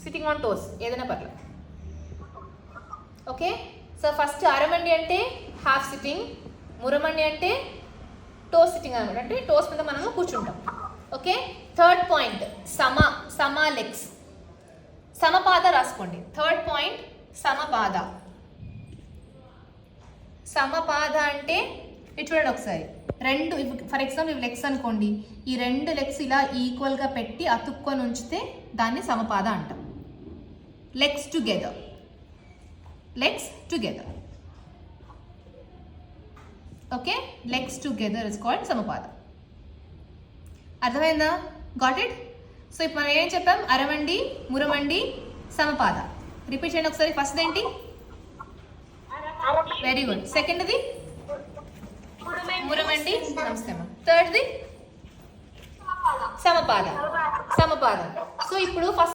Sitting on toes ఏదైనా పర్లేదు. Okay, so first అరమండి అంటే హాఫ్ సిట్టింగ్, మురమండి అంటే టోస్ సిట్టింగ్ అనమాట, అంటే టోస్ మీద మనము కూర్చుంటాం. ఓకే, థర్డ్ పాయింట్ సమా లెగ్స్, సమపాద రాసుకోండి. Third point సమపాద. సమపాద అంటే ఇది చూడండి ఒకసారి, రెండు ఫర్ ఎగ్జాంపుల్ ఇవి లెగ్స్ అనుకోండి, ఈ రెండు లెగ్స్ ఇలా ఈక్వల్గా పెట్టి అతుక్కొని ఉంచితే దాన్ని సమపాద అంటాం. Legs together, legs together. Okay, legs together is called samapada. అర్థమైందా? Got it? సో ఇప్పుడు మనం ఏం చెప్పాం? అరమండి, మురమండి, సమపాద. రిపీట్ చేయండి ఒకసారి. ఫస్ట్ ఏంటి? Very good. సెకండ్ది మురమండి, నమస్తే అమ్మ. థర్డ్ది సమపాద. సమపాద. సో ఇప్పుడు ఫస్ట్